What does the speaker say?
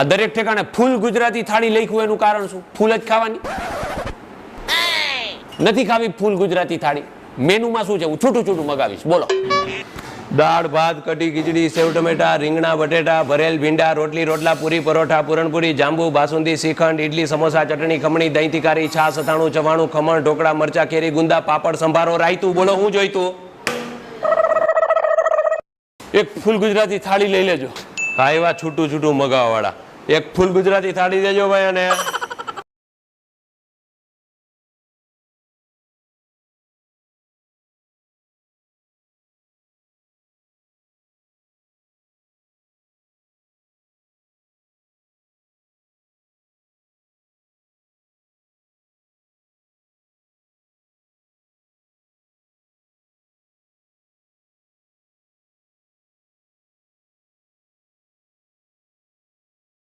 આ દરેક ઠેકાણે ફૂલ ગુજરાતી થાળી લખ્યું એનું કારણ શું? ફૂલ જ ખાવાની નથી ખાવી ફૂલ ગુજરાતી થાળી? મેનુમાં શું છે? હું છૂટું છૂટું મગાવીશ, બોલો. દાળ ભાત કઢી ખીચડી સેવ ટમેટા રીંગણા બટેટા ભરેલ ભીંડા રોટલી રોટલા પૂરી પરોઠા પૂરણપૂરી જાંબુ બાસુંદી શ્રીખંડ ઇડલી સમોસા ચટણી ખમણી દહીં તિકારી છાશ અથાણું ચવાણું ખમણ ઢોકળા મરચા કેરી ગુંદા પાપડ સંભારો રાયતું. બોલો હું જોઈતું? એક ફૂલ ગુજરાતી થાળી લઈ લેજો. હા એવા છૂટું છૂટું મગાવવા વાળા એક ફૂલ ગુજરાતી થાળી દેજો ભાઈ. અને